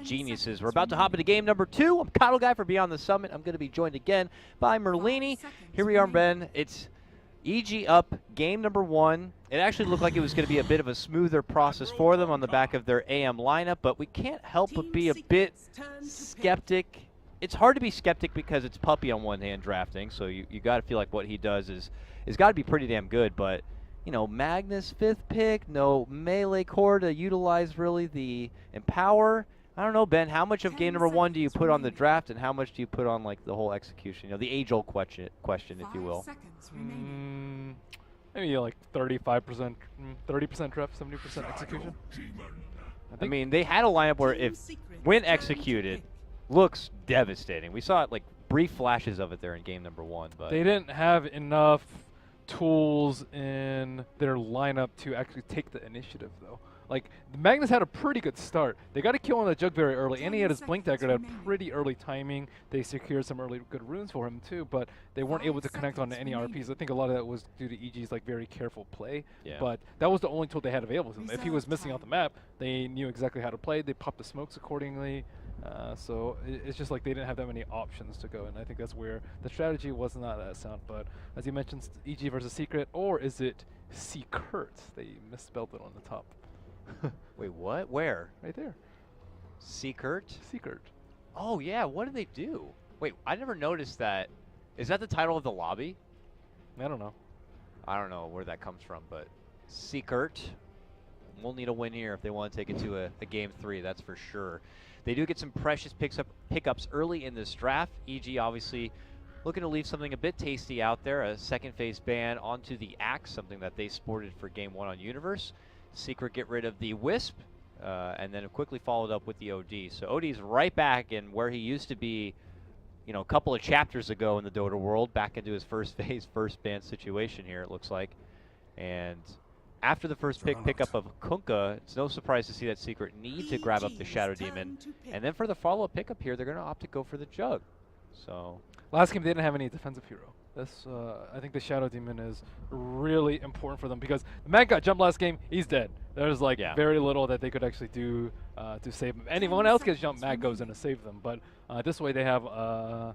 geniuses. We're about to hop into game number 2. I'm Coddle Guy for Beyond the Summit. I'm going to be joined again by Merlini. Here we are, Ben. It's EG up, game number 1. It actually looked like it was going to be a bit of a smoother process for them on the back of their AM lineup, but we can't help but be a bit skeptic. It's hard to be skeptic because it's Puppy on one hand drafting, so you got to feel like what he does is got to be pretty damn good, but you know, Magnus 5th pick, no melee core to utilize really the Empower. I don't know, Ben, how much of game number 1 do you put on the draft and how much do you put on like the whole execution? You know, the age-old question, if you will. Maybe like 35%, 30% draft, 70% execution. I mean, they had a lineup where when executed, looks devastating. We saw it like brief flashes of it there in game number 1, but they didn't have enough tools in their lineup to actually take the initiative, though. Like, Magnus had a pretty good start. They got a kill on the Jug very early, and he had his Blink Dagger that had pretty early timing. They secured some early good runes for him, too, but they weren't able to connect on any RPs. I think a lot of that was due to EG's like very careful play, but that was the only tool they had available to them. If he was missing out the map, they knew exactly how to play. They popped the smokes accordingly. So it's just like they didn't have that many options to go, and I think that's where the strategy was not that sound. But as you mentioned, EG versus Secret, or is it Secret? They misspelled it on the top. Wait, what? Where? Right there. Secret? Secret. Oh, yeah. What did they do? Wait, I never noticed that. Is that the title of the lobby? I don't know. I don't know where that comes from, but Secret. We'll need a win here if they want to take it to a game 3, that's for sure. They do get some precious pickups early in this draft. EG obviously looking to leave something a bit tasty out there, a second phase ban onto the Axe, something that they sported for game 1 on Universe. Secret get rid of the Wisp, and then quickly followed up with the OD. So OD's right back in where he used to be, you know, a couple of chapters ago in the Dota world, back into his first phase, first ban situation here, it looks like. And after the first pickup of Kunkka, it's no surprise to see that Secret need to grab up the Shadow Demon. And then for the follow-up pickup here, they're going to opt to go for the Jug. So last game, they didn't have any defensive hero. This, I think the Shadow Demon is really important for them because the Mag got jumped last game. He's dead. There's like very little that they could actually do to save him. Anyone else gets jumped, Mag goes in to save them. But this way they have a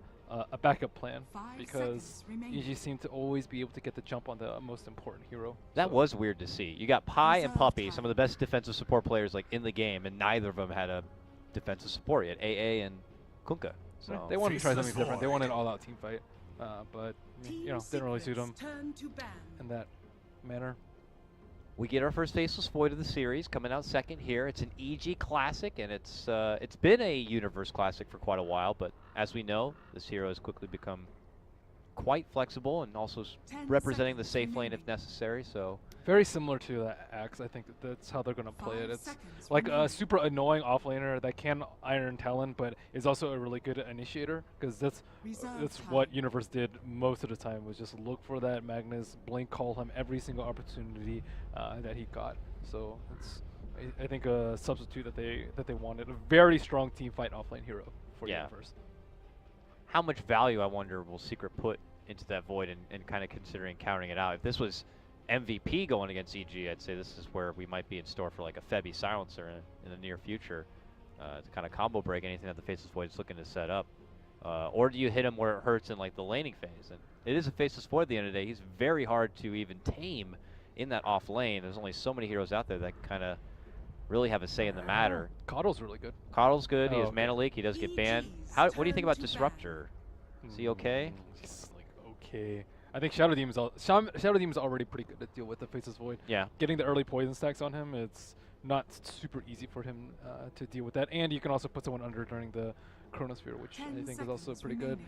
backup plan because EG seem to always be able to get the jump on the most important hero. That was weird to see. You got Pi and Puppy, some of the best defensive support players like in the game, and neither of them had a defensive support yet. AA and Kunkka. So they wanted to try something different. They wanted an all-out team fight, but you know, didn't really suit them in that manner. We get our first Faceless Void of the series, coming out second here. It's an EG Classic, and it's been a Universe Classic for quite a while, but as we know, this hero has quickly become quite flexible and also representing the safe lane if necessary. So very similar to the Axe. I think that's how they're going to play it. It's like a super annoying offlaner that can Iron Talon, but is also a really good initiator because that's what Universe did most of the time, was just look for that Magnus, blink, call him every single opportunity that he got. So it's I think a substitute that they wanted, a very strong team fight offlane hero for Universe. How much value, I wonder, will Secret put into that Void and kind of considering countering it out? If this was MVP going against EG, I'd say this is where we might be in store for like a Febby Silencer in the near future to kind of combo break anything that the Faceless Void is looking to set up. Or do you hit him where it hurts in like the laning phase? And it is a Faceless Void at the end of the day. He's very hard to even tame in that off lane. There's only so many heroes out there that kind of really have a say in the matter. Coddle's really good. Coddle's good. He has Mana Leak. He does get banned. What do you think about Disruptor? Is he okay? He's like okay. I think Shadow Demon's already pretty good to deal with the Faceless Void. Yeah. Getting the early poison stacks on him, it's not super easy for him to deal with that. And you can also put someone under during the Chronosphere, which I think is also pretty good.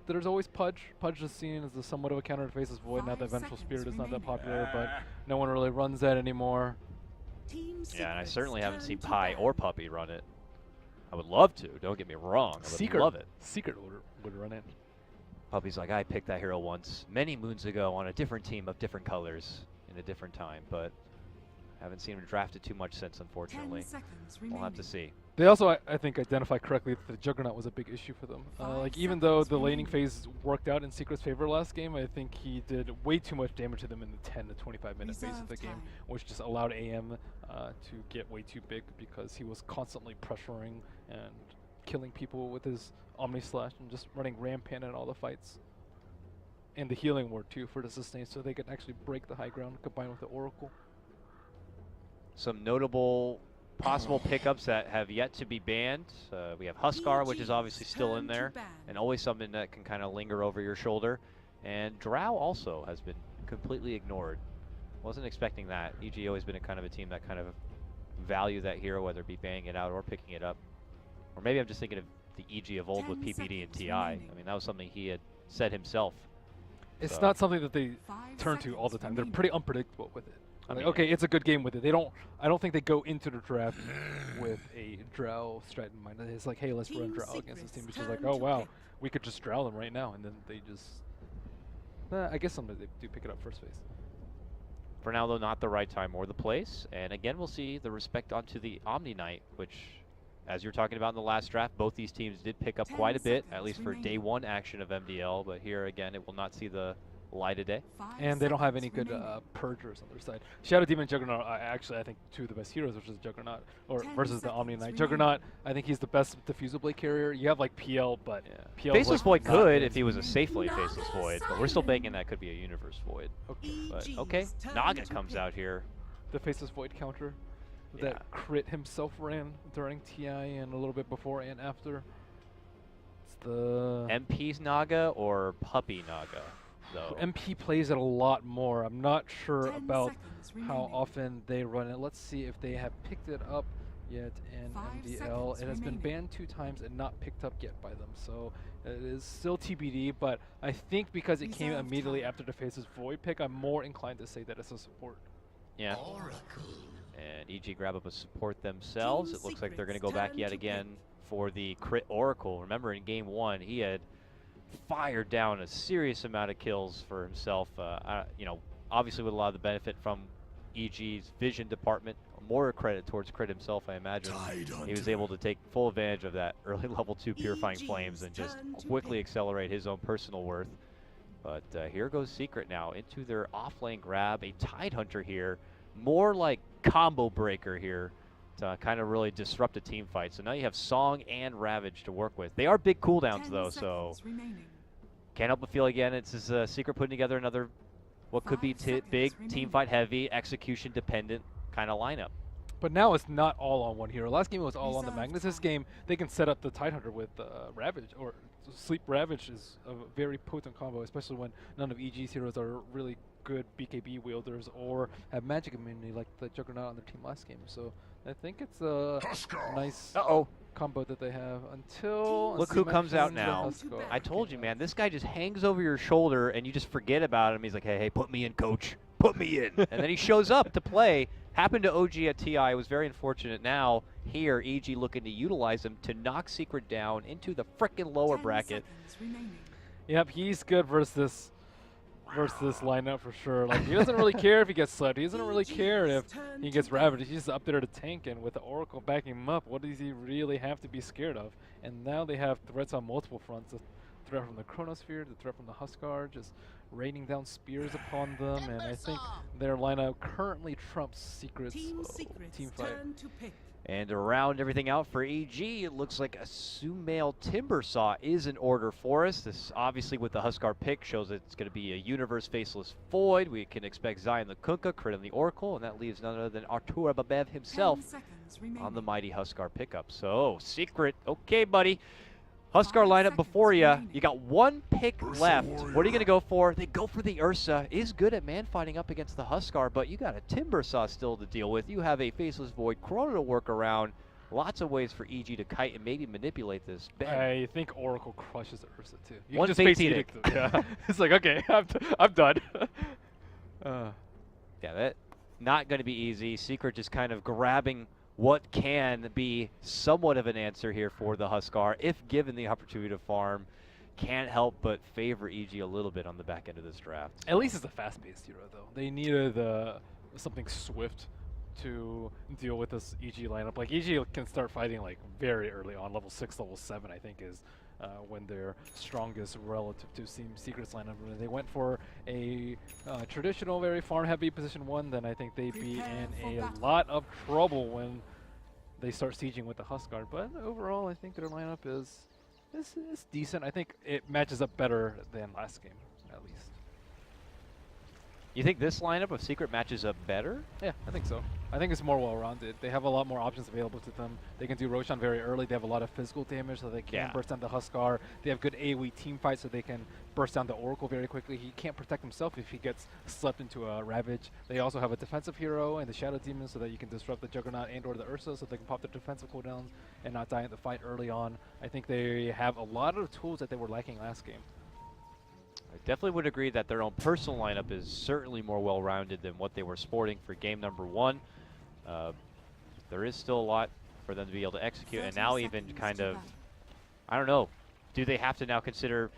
There's always Pudge. Pudge is seen as somewhat of a counter to Faceless Void. Now that Vengeful Spirit is not that popular, but no one really runs that anymore. Yeah, and I certainly haven't seen Pi or Puppy run it. I would love to. Don't get me wrong. I would love it. Secret would run it. Puppy's like, I picked that hero once, many moons ago, on a different team of different colors in a different time, but haven't seen him drafted too much since, unfortunately. We'll have to see. They also, I think, identified correctly that the Juggernaut was a big issue for them. Like, even though the laning phase worked out in Secret's favor last game, I think he did way too much damage to them in the 10 to 25-minute phase of the game, which just allowed AM to get way too big because he was constantly pressuring and killing people with his Omni Slash and just running rampant in all the fights. And the healing ward, too, for the sustain, so they could actually break the high ground combined with the Oracle. Some notable possible pickups that have yet to be banned. We have Huskar, which is obviously still in there, and always something that can kind of linger over your shoulder. And Drow also has been completely ignored. Wasn't expecting that. EG always been a kind of a team that kind of value that hero, whether it be banning it out or picking it up. Or maybe I'm just thinking of the EG of old with PPD and TI. I mean, that was something he had said himself. It's So. not something that they turn to all the time. They're pretty unpredictable with it. Like, okay, it's a good game with it. I don't think they go into the draft with a Drow strat in mind. It's like, hey, let's run Drow against this team. It's just like, oh wow, we could just Drow them right now, and then they just. I guess sometimes they do pick it up first phase. For now, though, not the right time or the place. And again, we'll see the respect onto the Omni Knight, which, as you were talking about in the last draft, both these teams did pick up quite a bit, at least for day one action of MDL. But here again, it will not see the light of day. And they don't have any good purgers on their side. Shadow Demon and Juggernaut are actually, I think, two of the best heroes, which is Juggernaut versus the Omni Knight. Juggernaut, I think he's the best diffusal blade carrier. You have like PL, but PL Faceless Void could if he was a safe lane Faceless Void, but we're still banking that could be a Universe Void. Okay. But okay, Naga comes out here. The Faceless Void counter that Crit himself ran during TI and a little bit before and after. It's the MP's Naga or Puppy Naga? Though. MP plays it a lot more. I'm not sure about how often they run it. Let's see if they have picked it up yet in MDL. It has been banned 2 times and not picked up yet by them. So it is still TBD, but I think because it came immediately after the Faceless Void pick, I'm more inclined to say that it's a support. Yeah. And EG grab up a support themselves. It looks like they're going to go back yet again for the Crit Oracle. Remember, in game 1, he had fired down a serious amount of kills for himself. You know, obviously with a lot of the benefit from EG's vision department, more credit towards Crit himself, I imagine. He was able to take full advantage of that early level 2 Purifying Flames and just quickly accelerate his own personal worth. But here goes Secret now into their off-lane grab. A Tidehunter here, more like combo breaker here to kind of really disrupt a team fight. So now you have Song and Ravage to work with. They are big cooldowns though, so can't help but feel again it's this Secret putting together another what could be big team fight heavy, execution dependent kind of lineup. But now it's not all on one hero. Last game it was all on the Magnus. This game they can set up the Tidehunter with Ravage, or Sleep Ravage is a very potent combo, especially when none of EG's heroes are really good BKB wielders or have magic immunity like the Juggernaut on their team last game. So I think it's a nice combo that they have until... Look who comes out now. I told you, man, this guy just hangs over your shoulder and you just forget about him. He's like, hey, put me in, coach. Put me in. And then he shows up to play. Happened to OG at TI. It was very unfortunate. Now, here, EG looking to utilize him to knock Secret down into the frickin' lower bracket. Yep, he's good versus this lineup for sure. Like, he doesn't really care if he gets slept. He doesn't really care if he gets ravaged. He's just up there to tank, and with the Oracle backing him up, what does he really have to be scared of? And now they have threats on multiple fronts. The threat from the Chronosphere, the threat from the Huskar, just raining down spears upon them, and I think their lineup currently trumps Secret's team fight. And to round everything out for EG, it looks like a Sumail Timbersaw is in order for us. This, obviously, with the Huskar pick, shows that it's going to be a Universe Faceless Void. We can expect Zion the Kunkka, crit on the Oracle, and that leaves none other than Artur Babev himself on the mighty Huskar pickup. So, Secret, okay, buddy. Huskar lineup before you. You got one pick left. What are you going to go for? They go for the Ursa. Is good at man fighting up against the Huskar, but you got a Timbersaw still to deal with. You have a Faceless Void Chrono to work around. Lots of ways for EG to kite and maybe manipulate this. I think Oracle crushes the Ursa too. You one can just face edict. Yeah. It's like, okay, I'm done. Yeah, that not going to be easy. Secret just kind of grabbing what can be somewhat of an answer here for the Huskar, if given the opportunity to farm. Can't help but favor EG a little bit on the back end of this draft. At least it's a fast-paced hero, though. They needed something swift to deal with this EG lineup. Like EG can start fighting like very early on, level 6, level 7 I think is when they're strongest relative to Secret's lineup. When they went for a traditional, very farm-heavy position 1, then I think they'd be in a lot of trouble when they start sieging with the Huskar. But overall, I think their lineup is decent. I think it matches up better than last game, at least. You think this lineup of Secret matches up better? Yeah, I think so. I think it's more well-rounded. They have a lot more options available to them. They can do Roshan very early. They have a lot of physical damage, so they can burst down the Huskar. They have good AoE team fights, so they can burst down the Oracle very quickly. He can't protect himself if he gets swept into a Ravage. They also have a defensive hero and the Shadow Demon, so that you can disrupt the Juggernaut and or the Ursa, so they can pop their defensive cooldowns and not die in the fight early on. I think they have a lot of tools that they were lacking last game. I definitely would agree that their own personal lineup is certainly more well-rounded than what they were sporting for game number 1. There is still a lot for them to be able to execute, and now even kind of, I don't know, do they have to now consider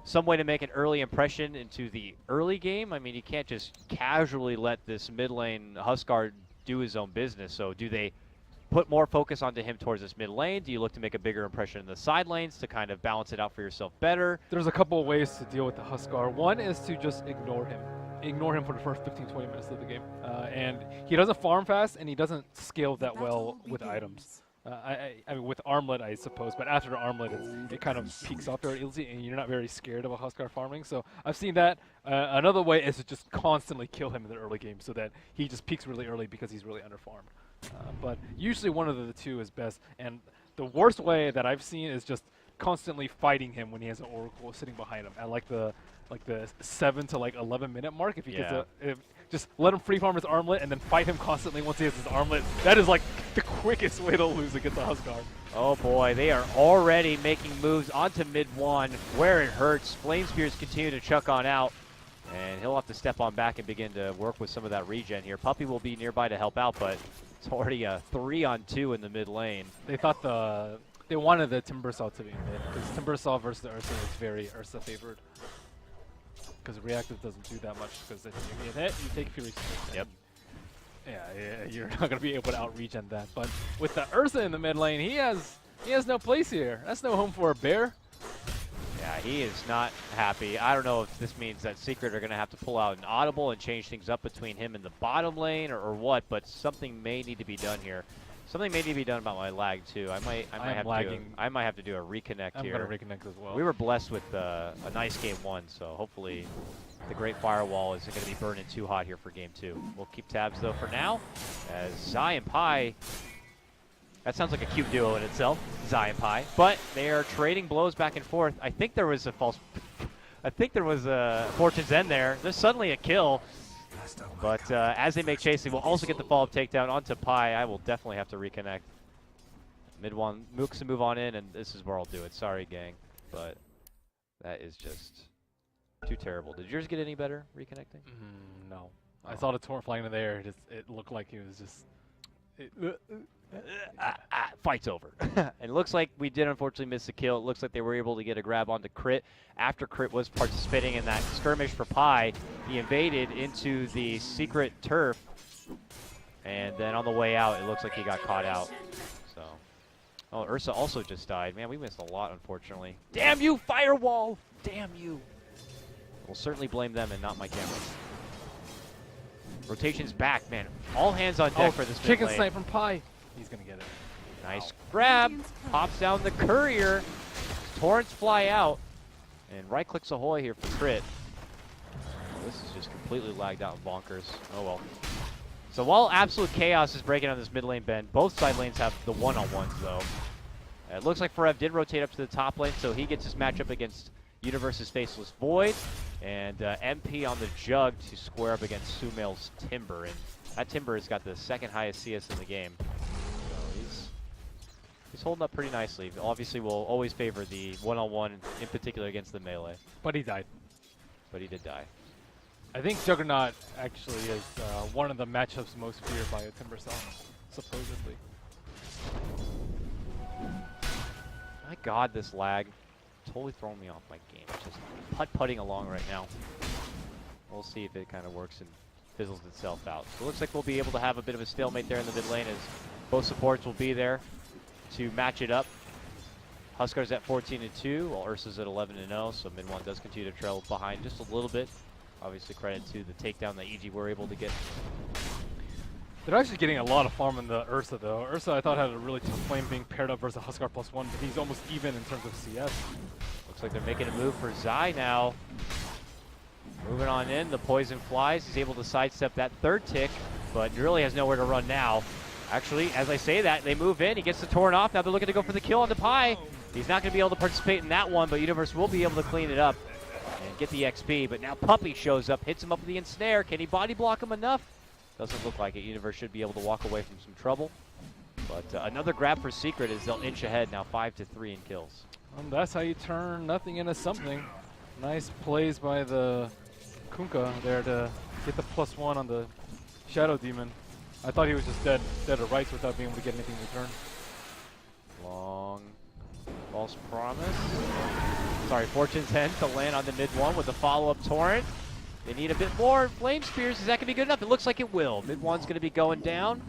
some way to make an early impression into the early game? I mean, you can't just casually let this mid lane Huskar do his own business, so do they put more focus onto him towards this mid lane? Do you look to make a bigger impression in the side lanes to kind of balance it out for yourself better? There's a couple of ways to deal with the Huskar. One is to just ignore him. Ignore him for the first 15-20 minutes of the game. And he doesn't farm fast, and he doesn't scale that well with items. I mean, with Armlet, I suppose, but after the Armlet, it kind of peaks off very easily, and you're not very scared of a Huskar farming. So I've seen that. Another way is to just constantly kill him in the early game so that he just peaks really early because he's really underfarmed. But usually one of the two is best, and the worst way that I've seen is just constantly fighting him when he has an Oracle sitting behind him at like the 7 to 11 minute mark. If he gets just let him free farm his Armlet and then fight him constantly once he has his Armlet. That is like the quickest way to lose against the Huskar. Oh boy, they are already making moves onto mid 1 where it hurts. Flame Spears continue to chuck on out, and he'll have to step on back and begin to work with some of that regen here. Puppey will be nearby to help out, but it's already a 3-on-2 in the mid lane. They thought they wanted the Timbersaw to be mid, because Timbersaw versus the Ursa is very Ursa favored. Because Reactive doesn't do that much, because if you get hit, you take Fury Smash. Yep. Yeah, you're not going to be able to out-regen that. But with the Ursa in the mid lane, he has no place here. That's no home for a bear. Yeah, he is not happy. I don't know if this means that Secret are going to have to pull out an audible and change things up between him and the bottom lane or what, but something may need to be done here. Something may need to be done about my lag too. I might have to do a reconnect here. I'm going to reconnect as well. We were blessed with a nice game 1, so hopefully the Great Firewall isn't going to be burning too hot here for game 2. We'll keep tabs though for now, as Zai and Pi. That sounds like a cute duo in itself, Zai and Pi. But they are trading blows back and forth. I think there was a Fortune's End there. There's suddenly a kill. But as they make chasing, we'll also get the follow-up takedown onto Pi. I will definitely have to reconnect. Mid 1, Mooks to move on in, and this is where I'll do it. Sorry, gang. But that is just too terrible. Did yours get any better reconnecting? No. I saw the torrent flying in the air. It looked like he was just... Fight's over. And it looks like we did unfortunately miss the kill. It looks like they were able to get a grab onto Crit. After Crit was participating in that skirmish for Pi, he invaded into the Secret turf. And then on the way out, it looks like he got caught out. So, oh, Ursa also just died. Man, we missed a lot, unfortunately. Damn you, Firewall! Damn you. We'll certainly blame them and not my camera. Rotation's back, man. All hands on deck for this chicken mid lane. snipe from Pi. He's going to get it. Nice grab. Pops down the courier. Torrents fly out. And right clicks ahoy here for Crit. Oh, this is just completely lagged out and bonkers. Oh well. So while absolute chaos is breaking on this mid lane bend, both side lanes have the one-on-ones though. It looks like Forev did rotate up to the top lane, so he gets his matchup against Universe's Faceless Void. And MP on the Jug to square up against Sumail's Timber. And that Timber has got the second highest CS in the game. So he's holding up pretty nicely. Obviously, we'll always favor the one-on-one, in particular against the melee. But he died. But he did die. I think Juggernaut actually is one of the matchups most feared by a Timbersaw, supposedly. My God, this lag totally throwing me off my game. It's just putt-putting along right now. We'll see if it kind of works in fizzles itself out. So it looks like we'll be able to have a bit of a stalemate there in the mid lane as both supports will be there to match it up. Huskar's at 14-2, while Ursa's at 11-0, so mid one does continue to trail behind just a little bit. Obviously credit to the takedown that EG were able to get. They're actually getting a lot of farm in the Ursa, though. Ursa, I thought, had a really tough flame being paired up versus Huskar +1, but he's almost even in terms of CS. Looks like they're making a move for Zai now. Moving on in, the poison flies. He's able to sidestep that third tick, but really has nowhere to run now. Actually, as I say that, they move in. He gets the Torrent off. Now they're looking to go for the kill on the Pi. He's not going to be able to participate in that one, but Universe will be able to clean it up and get the XP. But now Puppey shows up, hits him up with the ensnare. Can he body block him enough? Doesn't look like it. Universe should be able to walk away from some trouble. But another grab for Secret as they'll inch ahead now 5-3 in kills. That's how you turn nothing into something. Nice plays by the Kunkka there to get the +1 on the Shadow Demon. I thought he was just dead to rights without being able to get anything in return. Long false promise. Sorry, Fortune's End to land on the mid one with a follow-up Torrent. They need a bit more. Flame Spears, is that going to be good enough? It looks like it will. Mid one's going to be going down.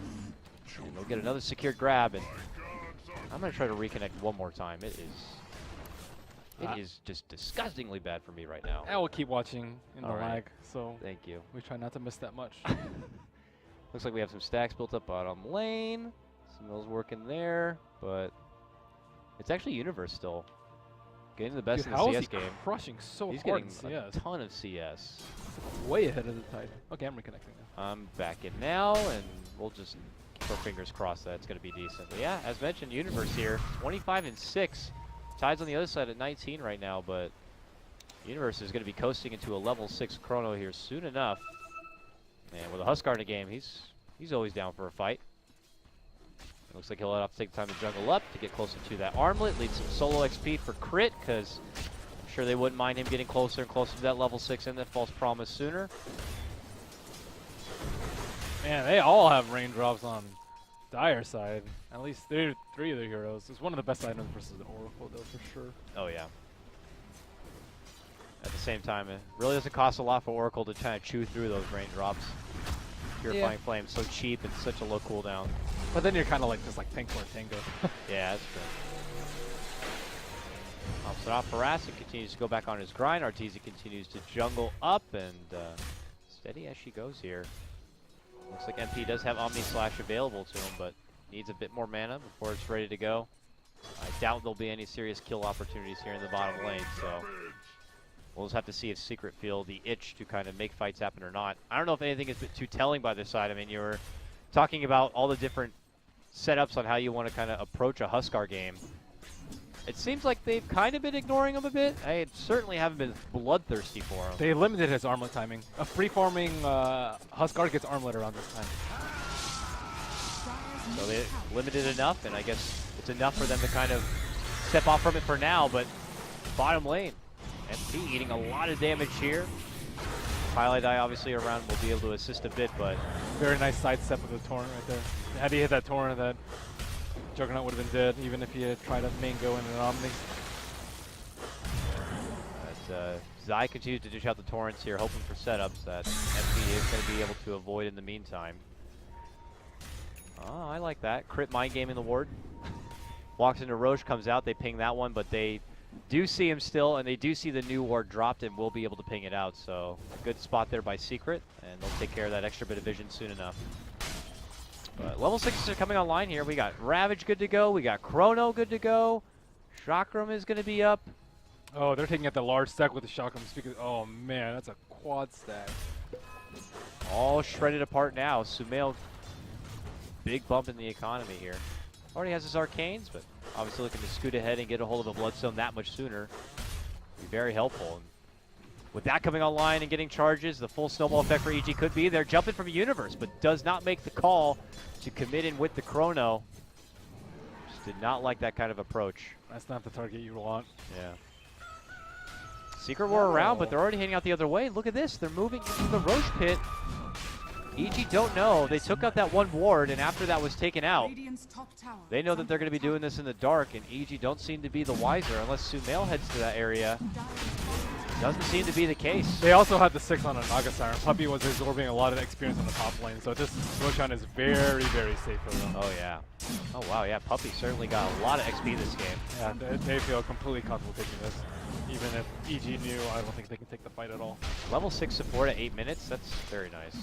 And they'll get another secured grab. And I'm going to try to reconnect one more time. It is just disgustingly bad for me right now. I will keep watching in the lag, so thank you. We try not to miss that much. Looks like we have some stacks built up bottom lane. Smill's working there, but it's actually Universe still. Getting the best in the CS game. Crushing so He's hard getting in CS. a ton of CS. Way ahead of the tide. Okay, I'm reconnecting now. I'm back in now, and we'll just keep our fingers crossed that it's going to be decent. But yeah, as mentioned, Universe here, 25-6. Tide's on the other side at 19 right now, but Universe is going to be coasting into a level 6 chrono here soon enough. And with a Huskar in the game, he's always down for a fight. It looks like he'll have to take the time to jungle up to get closer to that armlet, lead some solo XP for crit, because I'm sure they wouldn't mind him getting closer and closer to that level 6 and that false promise sooner. Man, they all have raindrops on Dire side. At least three of the heroes. It's one of the best items versus the Oracle, though, for sure. Oh, yeah. At the same time, it really doesn't cost a lot for Oracle to kind of chew through those raindrops. Purifying Flame, so cheap and such a low cooldown. But then you're kind of like just like tank for a tango. Yeah, that's true. Pops it off Harassing, continues to go back on his grind. Arteezy continues to jungle up and steady as she goes here. Looks like MP does have Omni Slash available to him, but needs a bit more mana before it's ready to go. I doubt there'll be any serious kill opportunities here in the bottom lane, so we'll just have to see if Secret feel the itch to kind of make fights happen or not. I don't know if anything is too telling by their side. I mean, you were talking about all the different setups on how you want to kind of approach a Huskar game. It seems like they've kind of been ignoring him a bit. I certainly haven't been bloodthirsty for him. They limited his armlet timing. A free-farming Huskar gets armlet around this time. So they limited enough, and I guess it's enough for them to kind of step off from it for now, but bottom lane. MP eating a lot of damage here. Hightlight obviously around will be able to assist a bit, but very nice sidestep of the Torrent right there. Had he hit that Torrent, that Juggernaut would have been dead, even if he had tried to mango in an Omni. Zai continues to dish out the Torrents here, hoping for setups that MP is going to be able to avoid in the meantime. Oh, I like that. Crit mind game in the ward. Walks into Roche, comes out, they ping that one, but they do see him still, and they do see the new ward dropped and will be able to ping it out. So a good spot there by Secret, and they'll take care of that extra bit of vision soon enough. But level 6s are coming online here. We got Ravage good to go. We got Chrono good to go. Chakram is going to be up. Oh, they're taking out the large stack with the Chakram. Oh, man, that's a quad stack. All shredded apart now. Sumail, big bump in the economy here. Already has his Arcanes, but obviously looking to scoot ahead and get a hold of a Bloodstone that much sooner. Be very helpful. And with that coming online and getting charges, the full snowball effect for EG could be there. Jumping from Universe, but does not make the call to commit in with the Chrono. Just did not like that kind of approach. That's not the target you want. Yeah. Secret were around, but they're already heading out the other way. Look at this. They're moving into the Roche pit. EG don't know. They took out that one ward, and after that was taken out, they know that they're going to be doing this in the dark, and EG don't seem to be the wiser unless Sumail heads to that area. Doesn't seem to be the case. They also had the 6 on a Naga Siren. Puppy was absorbing a lot of experience on the top lane, so this Roshan is very, very safe for them. Oh yeah. Oh wow, yeah, Puppy certainly got a lot of XP this game. Yeah, they feel completely comfortable taking this. Even if EG knew, I don't think they can take the fight at all. Level 6 support at 8 minutes, that's very nice.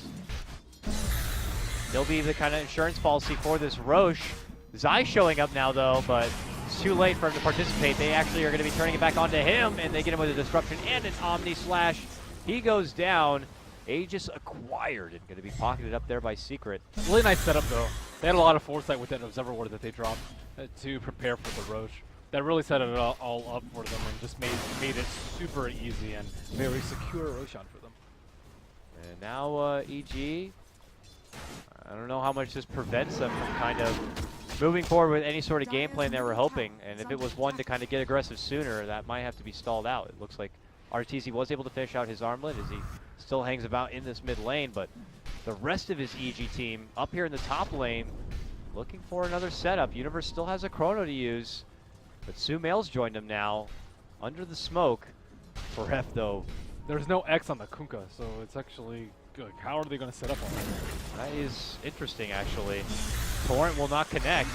He'll be the kind of insurance policy for this Roche. Zai showing up now though, but it's too late for him to participate. They actually are going to be turning it back onto him, and they get him with a disruption and an Omni Slash. He goes down. Aegis acquired and going to be pocketed up there by Secret. Really nice setup though. They had a lot of foresight with that Observer Ward that they dropped to prepare for the Roche. That really set it all up for them and just made it super easy and very secure Roshan for them. And now EG, I don't know how much this prevents them from kind of moving forward with any sort of game plan they were hoping. And if it was one to kind of get aggressive sooner, that might have to be stalled out. It looks like RTZ was able to finish out his armlet as he still hangs about in this mid lane, but the rest of his EG team up here in the top lane looking for another setup. Universe still has a chrono to use, but Sumail's joined him now under the smoke. For F though, there's no X on the Kunkka, so it's actually good. How are they going to set up on that? That is interesting actually. Torrent will not connect,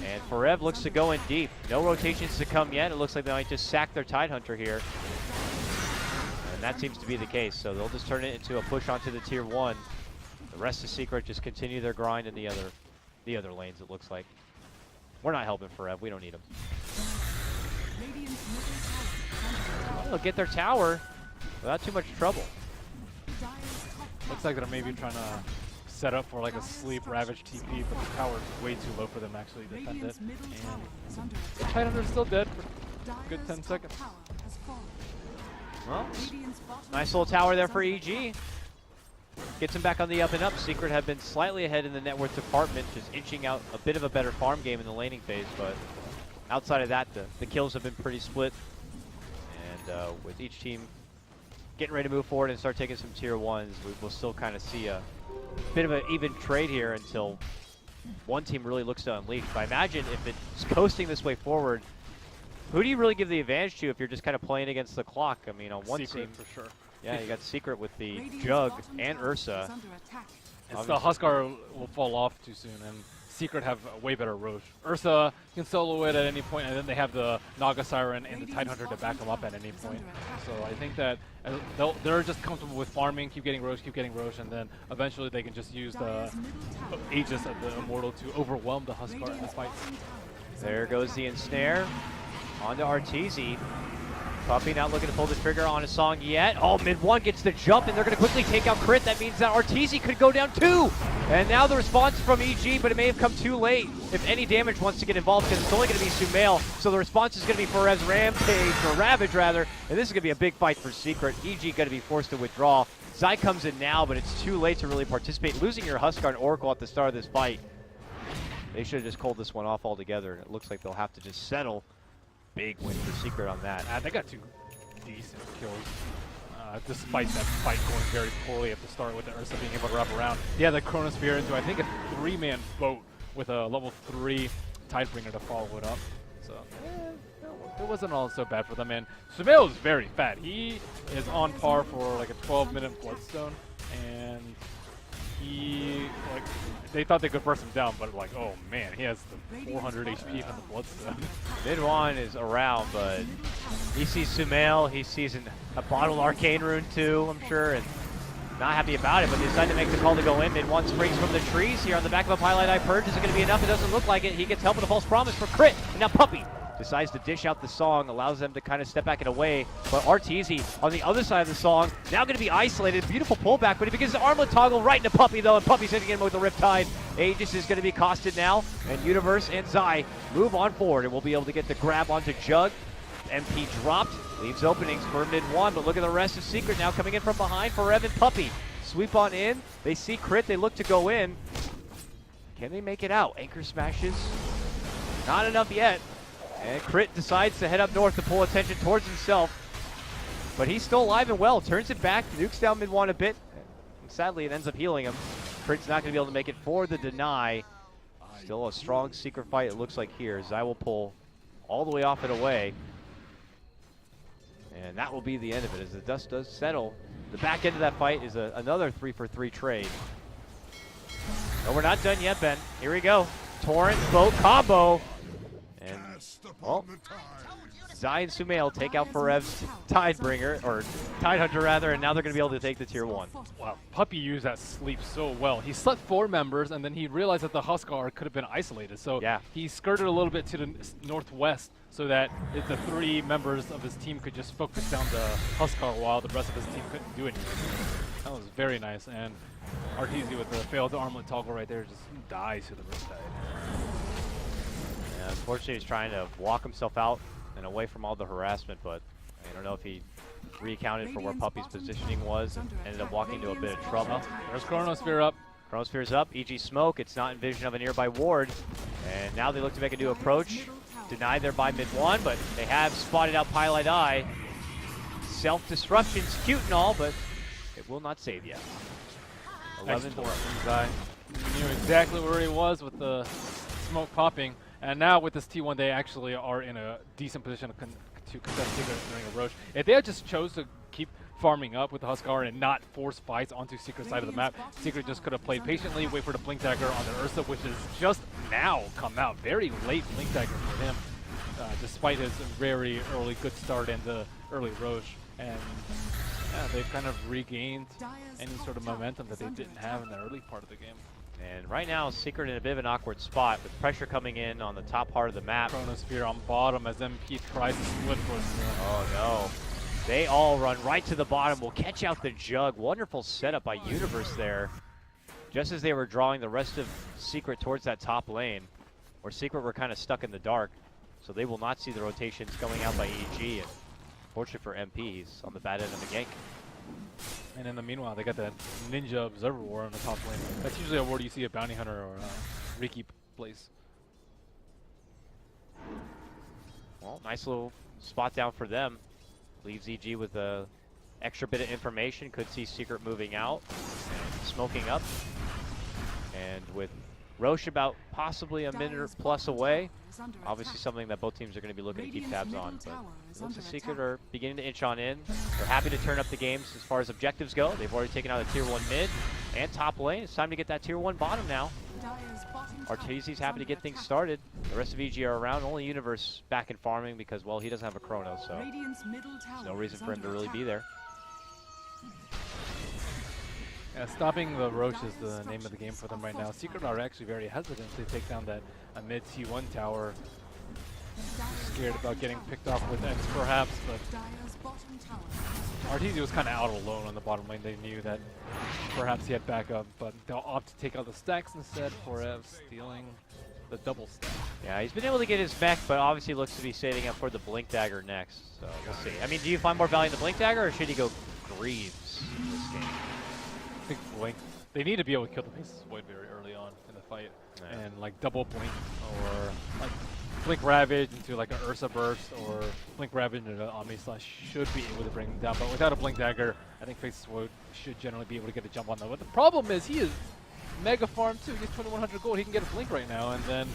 and Forev looks to go in deep. No rotations to come yet. It looks like they might just sack their Tidehunter here. And that seems to be the case, so they'll just turn it into a push onto the tier 1. The rest of Secret just continue their grind in the other lanes, it looks like. We're not helping Forev, we don't need them. They'll get their tower without too much trouble. Looks like they're maybe trying to set up for like a sleep Ravage TP, but the tower is way too low for them to actually defend it. And the Tidehunter's still dead for a good 10 seconds. Well, nice little tower there for EG. Gets him back on the up and up. Secret have been slightly ahead in the net worth department, just inching out a bit of a better farm game in the laning phase, but outside of that, the kills have been pretty split. And with each team getting ready to move forward and start taking some tier 1s, we'll still kind of see a bit of an even trade here until one team really looks to unleash. But I imagine if it's coasting this way forward, who do you really give the advantage to if you're just kind of playing against the clock? I mean, on one Secret, team, for sure. Yeah, you got Secret with the Jug and Ursa. It's the Huskar will fall off too soon, and Secret have a way better Roche. Ursa can solo it at any point, and then they have the Naga Siren and the Tidehunter to back them up at any point. So I think that they're just comfortable with farming, keep getting Roche, and then eventually they can just use the Aegis of the Immortal to overwhelm the Huskar in the fight. There goes the ensnare. On to Arteezy. Puppy not looking to pull the trigger on a song yet. Oh, mid 1 gets the jump, and they're going to quickly take out Crit. That means that Arteezy could go down 2. And now the response from EG, but it may have come too late if any damage wants to get involved, because it's only going to be Sumail. So the response is going to be Forev's Rampage, or Ravage rather. And this is going to be a big fight for Secret. EG going to be forced to withdraw. Zai comes in now, but it's too late to really participate. Losing your Huskar and Oracle at the start of this fight. They should have just called this one off altogether. And it looks like they'll have to just settle. Big win for Secret on that. They got 2 decent kills, despite that fight going very poorly at the start with the Ursa being able to wrap around. Yeah, the Chronosphere into, I think, a 3-man boat with a level 3 Tidebringer to follow it up. So, it wasn't all so bad for them. And Sumail is very fat. He is on par for like a 12-minute Bloodstone, and they thought they could burst him down, but like, oh man, he has the 400 HP from the Bloodstone. Mid-1 is around, but he sees Sumail, he sees a bottled Arcane Rune too, I'm sure, and not happy about it, but they decided to make the call to go in. Mid-1 springs from the trees here on the back of a Hightlight Eye Purge. Is it going to be enough? It doesn't look like it. He gets help with a false promise for Crit, and now Puppy decides to dish out the song, allows them to kind of step back and away. But Arteezy on the other side of the song, now going to be isolated. Beautiful pullback, but he begins to armlet toggle right into Puppy though, and Puppy's hitting him with the Riptide. Aegis is going to be costed now, and Universe and Zai move on forward, and we'll be able to get the grab onto Jug. MP dropped, leaves openings for mid-1, but look at the rest of Secret now coming in from behind for Evan Puppy. Sweep on in, they see Crit, they look to go in. Can they make it out? Anchor smashes, not enough yet. And Crit decides to head up north to pull attention towards himself. But he's still alive and well. Turns it back, nukes down mid-1 a bit. And sadly, it ends up healing him. Crit's not going to be able to make it for the deny. Still a strong Secret fight, it looks like here. Zai will pull all the way off and away. And that will be the end of it as the dust does settle. The back end of that fight is another 3-for-3 trade. No, we're not done yet, Ben. Here we go. Torrent, boat combo. And, well, Zai and Sumail take out Forev's Tidebringer, or Tidehunter rather, and now they're going to be able to take the tier 1. Wow, Puppy used that sleep so well. He slept 4 members, and then he realized that the Huskar could have been isolated. So yeah, he skirted a little bit to the northwest so that the 3 members of his team could just focus down the Huskar while the rest of his team couldn't do anything. That was very nice. And Arteezy with the failed armlet toggle right there just dies to the Riptide. Yeah, unfortunately, he's trying to walk himself out and away from all the harassment, but I don't know if he reaccounted for where Puppy's positioning was and ended up walking into a bit of trouble. There's Chronosphere up. Chronosphere's up. EG smoke. It's not in vision of a nearby ward. And now they look to make a new approach. Denied there by mid 1, but they have spotted out Hightlight Eye. Self-disruption's cute and all, but it will not save yet. 11 from Zai. He knew exactly where he was with the smoke popping. And now with this T1, they actually are in a decent position to contest Secret during a Roche. If they had just chose to keep farming up with the Huskar and not force fights onto Secret's side of the map, Secret just could have played patiently, wait for the Blink Dagger on the Ursa, which is just now come out. Very late Blink Dagger for him, despite his very early good start and the early Roche. And yeah, they've kind of regained any sort of momentum that they didn't have in the early part of the game. And right now, Secret in a bit of an awkward spot with pressure coming in on the top part of the map. Chronosphere on bottom as MP tries to split for us. Oh no. They all run right to the bottom. Will catch out the Jug. Wonderful setup by Universe there. Just as they were drawing the rest of Secret towards that top lane, where Secret were kind of stuck in the dark. So they will not see the rotations going out by EG. And fortunately for MP, he's on the bad end of the gank. And in the meanwhile, they got that Ninja Observer War on the top lane. That's usually a ward you see a Bounty Hunter or Riki place. Well, nice little spot down for them. Leaves EG with a extra bit of information. Could see Secret moving out and smoking up. And with Roche about possibly a minute or plus away, obviously something that both teams are going to be looking to keep tabs on. But it looks like Secret are beginning to inch on in. They're happy to turn up the games as far as objectives go. They've already taken out a tier 1 mid and top lane. It's time to get that tier 1 bottom now. Arteezy's happy to get things started. The rest of EG are around. Only Universe back in farming because, well, he doesn't have a Chrono, so there's no reason for him to really be there. Yeah, stopping the Roche is the name of the game for them right now. Secret are actually very hesitant to take down that mid T1 tower. Scared about getting picked off with X perhaps, but Arteezy was kind of out alone on the bottom lane. They knew that perhaps he had backup, but they'll opt to take out the stacks instead. Forev stealing the double stack. Yeah, he's been able to get his mech, but obviously looks to be saving up for the Blink Dagger next. So we'll see. I mean, do you find more value in the Blink Dagger, or should he go Greaves in this game? I think Blink. They need to be able to kill the Faceless Void very early on in the fight, and like double Blink or like Blink Ravage into like an Ursa Burst or Blink Ravage into an Omni Slash should be able to bring them down. But without a Blink Dagger, I think Faceless Void should generally be able to get a jump on them. But the problem is he is mega farm too. He gets 2100 gold. He can get a Blink right now, and then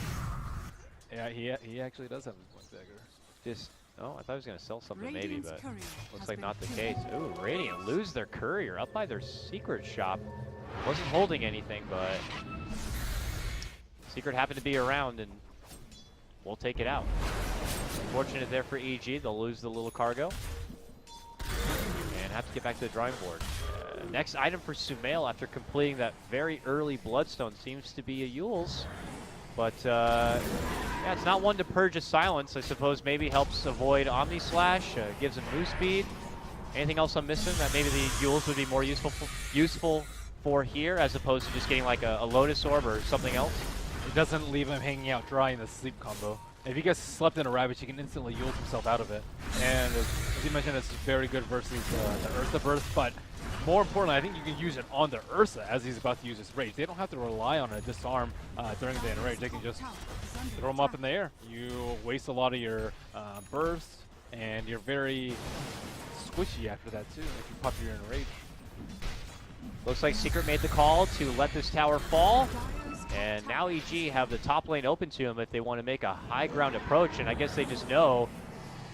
yeah, he actually does have a Blink Dagger. Just oh, I thought he was gonna sell something maybe, but looks like not the case. Ooh, Radiant lose their courier up by their secret shop. Wasn't holding anything, but Secret happened to be around and we'll take it out. Unfortunate there for EG. They'll lose the little cargo and have to get back to the drawing board. Next item for Sumail after completing that very early Bloodstone seems to be a Yule's. But yeah, it's not one to purge a silence. I suppose maybe helps avoid Omni Slash, gives him move speed. Anything else I'm missing that maybe the Yule's would be more useful for here as opposed to just getting like a Lotus Orb or something else? It doesn't leave him hanging out dry in the sleep combo. If he gets slept in a Ravage, he can instantly Yule himself out of it. And as you mentioned, it's very good versus the Ursa Burst, but more importantly, I think you can use it on the Ursa as he's about to use his Rage. They don't have to rely on a disarm during the Enrage. They can just throw him up in the air. You waste a lot of your bursts, and you're very squishy after that too if you pop your Enrage. Looks like Secret made the call to let this tower fall. And now EG have the top lane open to them if they want to make a high ground approach. And I guess they just know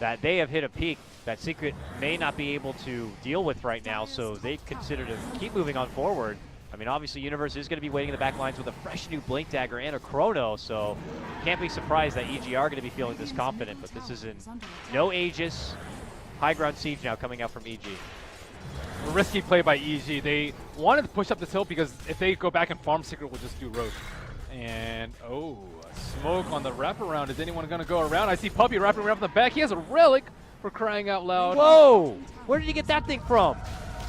that they have hit a peak that Secret may not be able to deal with right now, so they consider to keep moving on forward. I mean, obviously, Universe is going to be waiting in the back lines with a fresh new Blink Dagger and a Chrono, so can't be surprised that EG are going to be feeling this confident, but this is in no Aegis. High ground siege now coming out from EG. A risky play by EG. They wanted to push up this hill because if they go back and farm, Secret will just do Roach. And, oh, a smoke on the wraparound. Is anyone going to go around? I see Puppy wrapping around the back. He has a relic, for crying out loud. Whoa! Where did he get that thing from?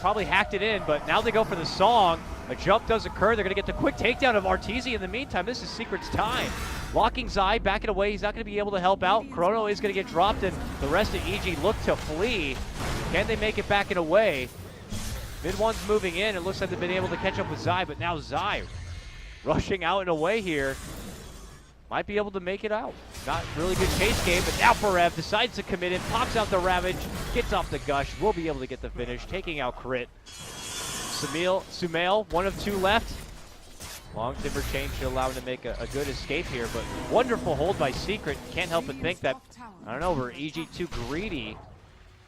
Probably hacked it in, but now they go for the song. A jump does occur. They're going to get the quick takedown of Arteezy in the meantime. This is Secret's time. Locking Zai, backing away. He's not going to be able to help out. Chrono is going to get dropped, and the rest of EG look to flee. Can they make it back and away? Mid-one's moving in. It looks like they've been able to catch up with Zai, but now Zai rushing out and away here. Might be able to make it out. Not really good chase game, but now Forev decides to commit in, pops out the Ravage, gets off the Gush, will be able to get the finish, taking out Crit. Sumail, 1 of 2 left. Long timber change should allow him to make a good escape here, but wonderful hold by Secret. Can't help but think that, I don't know, were EG too greedy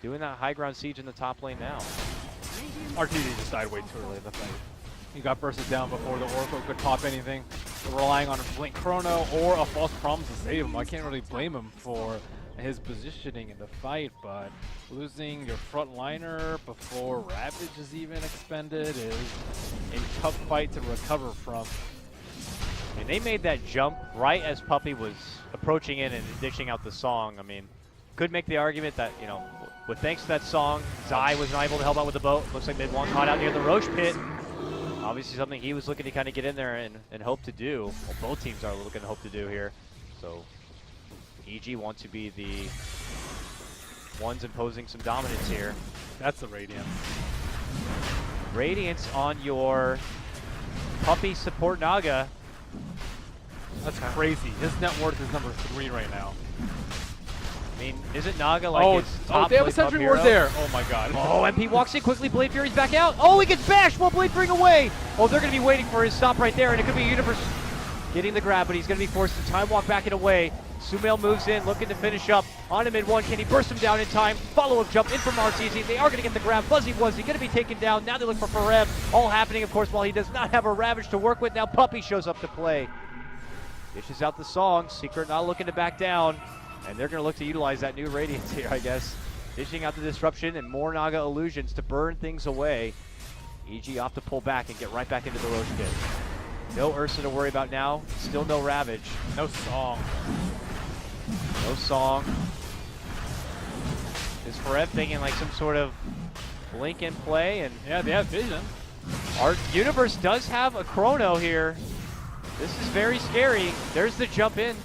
doing that high ground siege in the top lane now. Arteezy just died way too early in the fight. He got bursted down before the Oracle could pop anything. Relying on a Blink Chrono or a false promise to save him. I can't really blame him for his positioning in the fight, but losing your front liner before Ravage is even expended is a tough fight to recover from. I mean, they made that jump right as Puppy was approaching in and dishing out the song. I mean, could make the argument that, you know, with thanks to that song, Zai was not able to help out with the boat. Looks like mid-one caught out near the Roche pit. Obviously something he was looking to kind of get in there and hope to do. Well, both teams are looking to hope to do here. So EG want to be the ones imposing some dominance here. That's the Radiant. Radiance on your Puppy support Naga. That's crazy. His net worth is number 3 right now. I mean, isn't Naga like his top they have a play sentry hero? ward there. Oh my god. Oh, MP walks in quickly. Blade Fury's back out. Oh, he gets bashed while Blade Fury away. Oh, they're going to be waiting for his stop right there, and it could be Universe getting the grab, but he's going to be forced to time walk back and away. Sumail moves in, looking to finish up on a mid-one. Can he burst him down in time? Follow-up jump in from Arteezy. They are going to get the grab. Fuzzy Wuzzy going to be taken down. Now they look for Forev. All happening, of course, while he does not have a Ravage to work with. Now Puppy shows up to play. Dishes out the song. Secret not looking to back down. And they're going to look to utilize that new Radiance here, I guess. Dishing out the disruption and more Naga illusions to burn things away. EG off to pull back and get right back into the Roche pit. No Ursa to worry about now. Still no Ravage. No song. No song. Is Forev thinking like some sort of blink in play? And yeah, they have vision. our Universe does have a Chrono here. This is very scary. There's the jump in.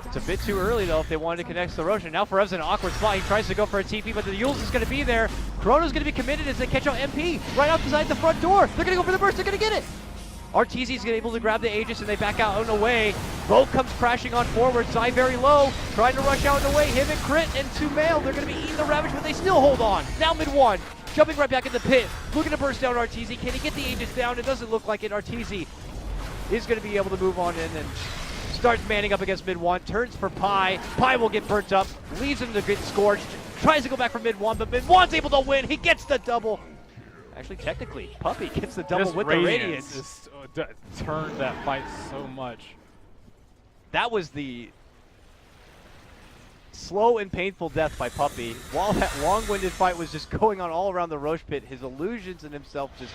It's a bit too early, though, if they wanted to connect to the Roche. And now Forev's in an awkward spot. He tries to go for a TP, but the Yules is going to be there. Chrono's going to be committed as they catch out MP right outside the front door. They're going to go for the burst. They're going to get it. Arteezy's able to grab the Aegis, and they back out and away. Boat comes crashing on forward. Zai very low, trying to rush out and away. Him and Crit and Sumail, they're going to be eating the Ravage, but they still hold on. Now mid-one, jumping right back in the pit. Looking to burst down Arteezy. Can he get the Aegis down? It doesn't look like it. Arteezy is going to be able to move on in and starts manning up against mid-one, turns for Pi. Pi will get burnt up, leaves him to get scorched, tries to go back for mid-one, but mid-one's able to win. He gets the double. Actually, technically, Puppy gets the double with the Radiance. Just turned that fight so much. That was the slow and painful death by Puppy. While that long-winded fight was just going on all around the Roche pit, his illusions and himself just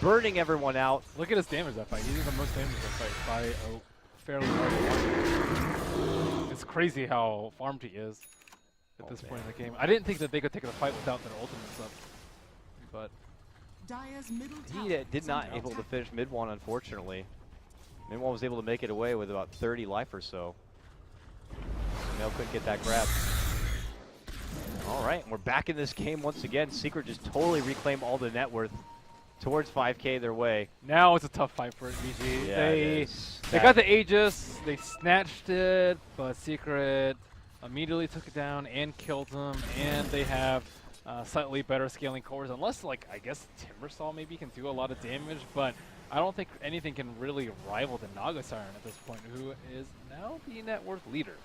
burning everyone out. Look at his damage that fight. He did the most damage that fight by a fairly large margin. It's crazy how farmed he is at this point in the game. I didn't think that they could take the fight without their ultimates up, but he did not able to finish mid-one, unfortunately. Mid-one was able to make it away with about 30 life or so. Mel couldn't get that grab. All right, and we're back in this game once again. Secret just totally reclaimed all the net worth towards 5K their way. Now it's a tough fight for EG. Yeah, they got the Aegis, they snatched it, but Secret immediately took it down and killed them, and they have slightly better scaling cores, unless, like, I guess Timbersaw maybe can do a lot of damage, but I don't think anything can really rival the Naga Siren at this point, who is now the net worth leader.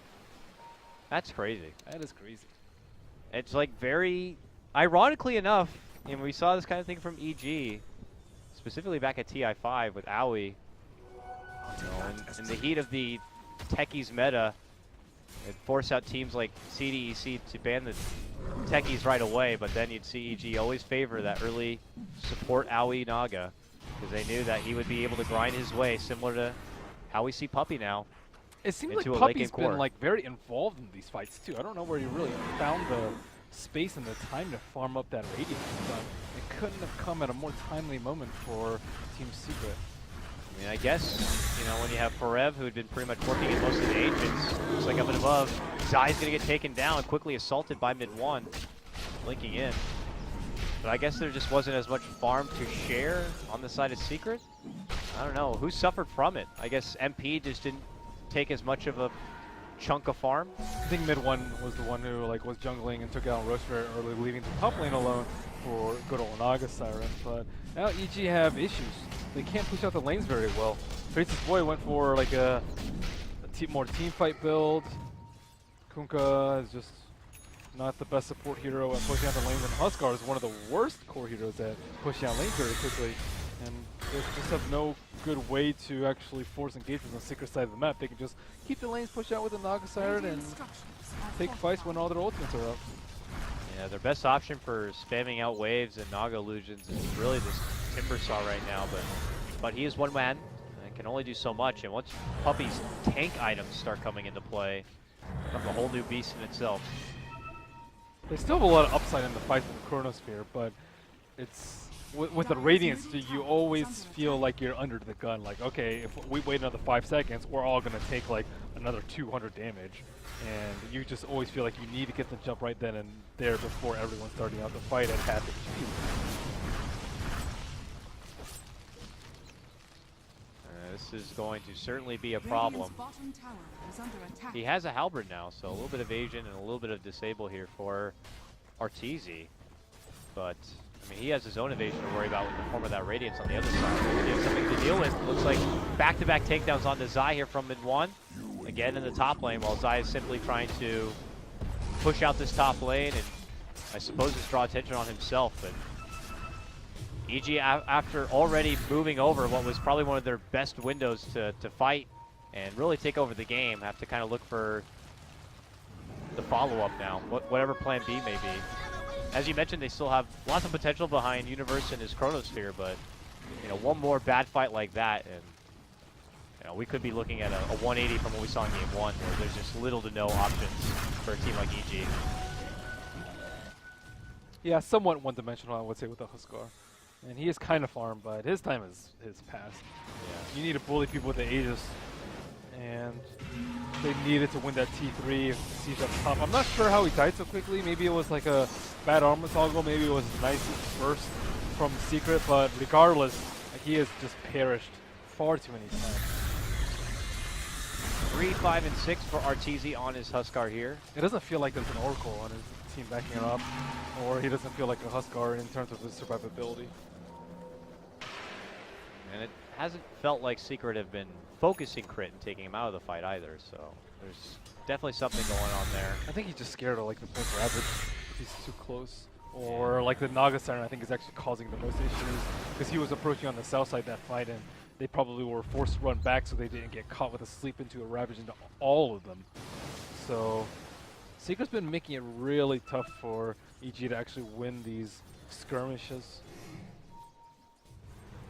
That's crazy. That is crazy. It's like very, ironically enough, you know, we saw this kind of thing from EG, specifically back at TI5 with Aoi. You know, in the heat of the techies meta, it forced out teams like CDEC to ban the techies right away, but then you'd see EG always favor that early support Aoi Naga, because they knew that he would be able to grind his way, similar to how we see Puppy now. It seems like into a Puppy's late-game been like very involved in these fights too. I don't know where he really found the space and the time to farm up that radius, but it couldn't have come at a more timely moment for Team Secret. I mean, I guess, you know, when you have Forev, who had been pretty much working in most of the agents, looks like up and above, Zai's going to get taken down, quickly assaulted by mid-1, linking in. But I guess there just wasn't as much farm to share on the side of Secret. I don't know. Who suffered from it? I guess MP just didn't take as much of a chunk of farm. I think mid-1 was the one who like was jungling and took out Roche very early, leaving the top lane alone for good old Naga Siren. But now EG have issues. They can't push out the lanes very well. Faces Boy went for like a more team fight build. Kunkka is just not the best support hero at pushing out the lanes, and Huskar is one of the worst core heroes at pushing out lanes very quickly. And they just have no good way to actually force engagements on the Secret side of the map. They can just keep the lanes pushed out with the Naga Siren and take fights when all their ultimates are up. Yeah, their best option for spamming out waves and Naga illusions is really this Timbersaw right now, but he is one man and can only do so much. And once Puppy's tank items start coming into play, becomes a whole new beast in itself. They still have a lot of upside in the fight with the Chronosphere, but it's with the Radiance, you always feel like you're under the gun. Like, okay, if we wait another 5 seconds, we're all going to take like another 200 damage. And you just always feel like you need to get the jump right then and there before everyone's starting out the fight at half HP. This is going to certainly be a problem. He has a halberd now, so a little bit of evasion and a little bit of disable here for Arteezy. But I mean, he has his own evasion to worry about with the form of that Radiance on the other side. He has something to deal with. Looks like back-to-back takedowns onto Zai here from mid-1. Again in the top lane, while Zai is simply trying to push out this top lane and I suppose just draw attention on himself. But EG, after already moving over what was probably one of their best windows to fight and really take over the game, have to kind of look for the follow-up now, whatever plan B may be. As you mentioned, they still have lots of potential behind Universe and his Chronosphere, but you know, one more bad fight like that, and you know, we could be looking at a 180 from what we saw in Game 1, where there's just little to no options for a team like EG. Yeah, somewhat one-dimensional, I would say, with the Huskar. And he is kind of farmed, but his time is past. Yeah. You need to bully people with the Aegis, and they needed to win that T3 if Siege up top. I'm not sure how he died so quickly. Maybe it was like a bad armor toggle. Maybe it was a nice burst from Secret, but regardless, he has just perished far too many times. 3, 5, and 6 for Arteezy on his Huskar here. It doesn't feel like there's an Oracle on his team backing it up, or he doesn't feel like a Huskar in terms of his survivability. And it hasn't felt like Secret have been focusing Crit and taking him out of the fight either, so there's definitely something going on there. I think he's just scared of like the Blink Ravage if he's too close. Or like the Naga Siren I think is actually causing the most issues, because he was approaching on the south side that fight and they probably were forced to run back so they didn't get caught with a sleep into a Ravage into all of them. So Secret's been making it really tough for EG to actually win these skirmishes.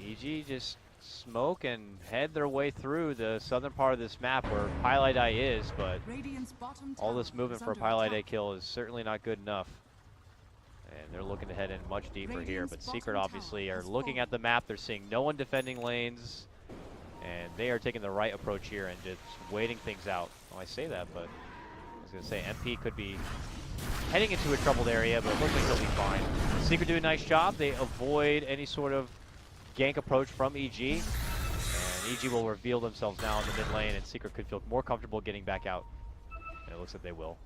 EG just smoke and head their way through the southern part of this map where Hightlight Eye is, but all this movement for a Hightlight Eye kill is certainly not good enough. And they're looking to head in much deeper here, but Secret obviously are looking at the map, they're seeing no one defending lanes, and they are taking the right approach here and just waiting things out. Well, I say that, but I was going to say MP could be heading into a troubled area, but it looks like they'll be fine. Secret do a nice job, they avoid any sort of gank approach from EG, and EG will reveal themselves now in the mid lane, and Secret could feel more comfortable getting back out, and it looks like they will.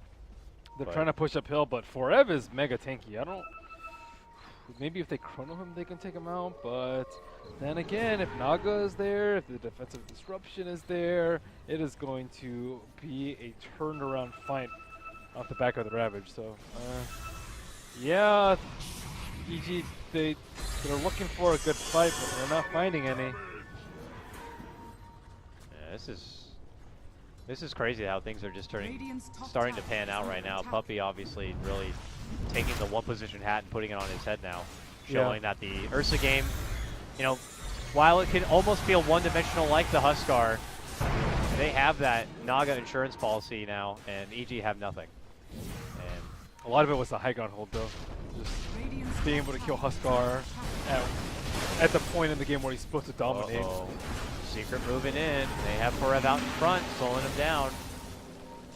They're trying to push uphill, but Forev is mega tanky. I don't... Maybe if they chrono him, they can take him out, but then again, if Naga is there, if the defensive disruption is there, it is going to be a turned around fight off the back of the Ravage. So, yeah, EG, they're looking for a good fight, but they're not finding any. Yeah, this is crazy how things are just starting to pan out right now. Puppy obviously really taking the one position hat and putting it on his head now, showing that the Ursa game, you know, while it can almost feel one-dimensional like the Huskar, they have that Naga insurance policy now, and EG have nothing. And a lot of it was the high ground hold, though. Just being able to kill Huskar at the point in the game where he's supposed to dominate. Secret moving in. They have Forev out in front, slowing him down.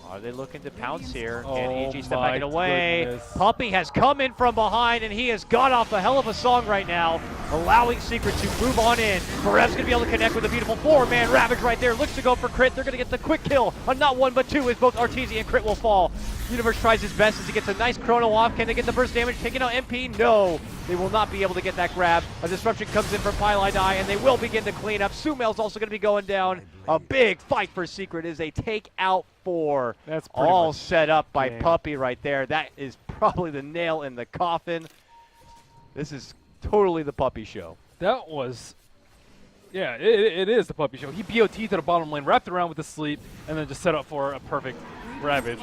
Are they looking to pounce here? Can EG step back and away? Goodness. Puppy has come in from behind, and he has got off a hell of a song right now, allowing Secret to move on in. Forev's going to be able to connect with a beautiful 4-man Ravage right there. Looks to go for crit. They're going to get the quick kill on not one but two, as both Arteezy and Crit will fall. Universe tries his best as he gets a nice chrono off. Can they get the burst damage? Taking out MP? No. They will not be able to get that grab. A disruption comes in from Pylai, and they will begin to clean up. Sumail's also going to be going down. A big fight for Secret is a take out 4. That's all set up by Puppy right there. That is probably the nail in the coffin. This is totally the Puppy show. That was, yeah, it is the Puppy show. He BOT to the bottom lane, wrapped around with the sleep, and then just set up for a perfect Ravage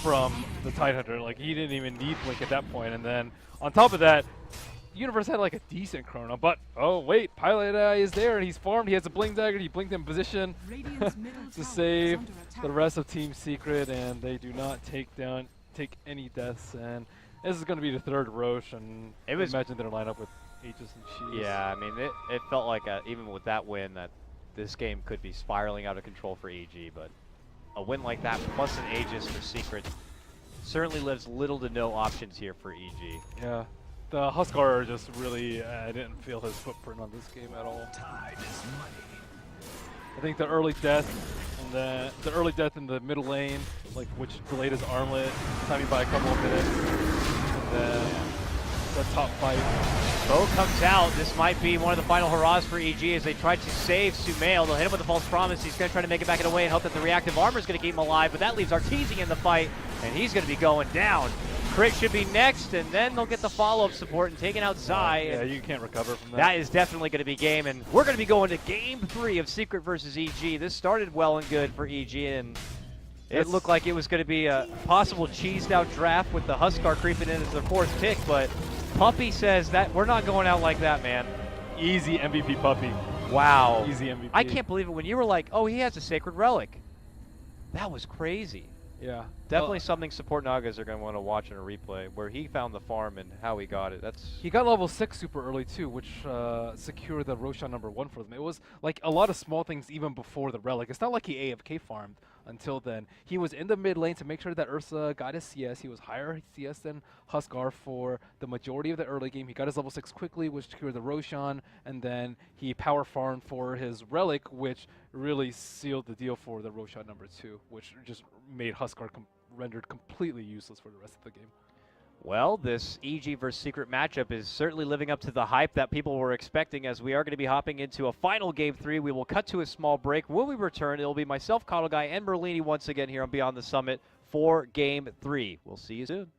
from the Tidehunter. Like, he didn't even need Blink at that point. And then on top of that, Universe had like a decent chrono, but oh wait, Pilot is there and he's farmed. He has a Blink Dagger. He blinked in position to save the rest of Team Secret, and they do not take any deaths. And this is going to be the third Roche, and imagine their lineup with Aegis and Shees. Yeah, I mean, it felt like even with that win that this game could be spiraling out of control for EG, but a win like that plus an Aegis for Secret certainly leaves little to no options here for EG. Yeah. The Huskar just really, I didn't feel his footprint on this game at all. I think the early death and the early death in the middle lane, like which delayed his armlet, timing by a couple of minutes, and then the top fight. Bo comes out. This might be one of the final hurrahs for EG as they try to save Sumail. They'll hit him with a false promise. He's going to try to make it back away and hope that the reactive armor is going to keep him alive, but that leaves Arteezy in the fight, and he's going to be going down. Crit should be next, and then they'll get the follow-up support and taking out Zai. Yeah, you can't recover from that. That is definitely going to be game, and we're going to be going to Game 3 of Secret versus EG. This started well and good for EG, and it looked like it was going to be a possible cheesed-out draft with the Huskar creeping in as the fourth pick, but Puppy says that we're not going out like that, man. Easy MVP Puppy. Wow. Easy MVP. I can't believe it when you were like, oh, he has a Sacred Relic. That was crazy. Yeah. Definitely something support Nagas are going to want to watch in a replay, where he found the farm and how he got it. He got level 6 super early too, which secured the Roshan #1 for them. It was like a lot of small things even before the Relic. It's not like he AFK farmed until then. He was in the mid lane to make sure that Ursa got his CS. He was higher CS than Huskar for the majority of the early game. He got his level 6 quickly, which secured the Roshan, and then he power farmed for his Relic, which really sealed the deal for the Roshan #2, which just made Huskar rendered completely useless for the rest of the game. Well, this EG versus Secret matchup is certainly living up to the hype that people were expecting, as we are going to be hopping into a final Game 3. We will cut to a small break. When we return, it will be myself, Coddle Guy, and Merlini once again here on Beyond the Summit for Game 3. We'll see you soon.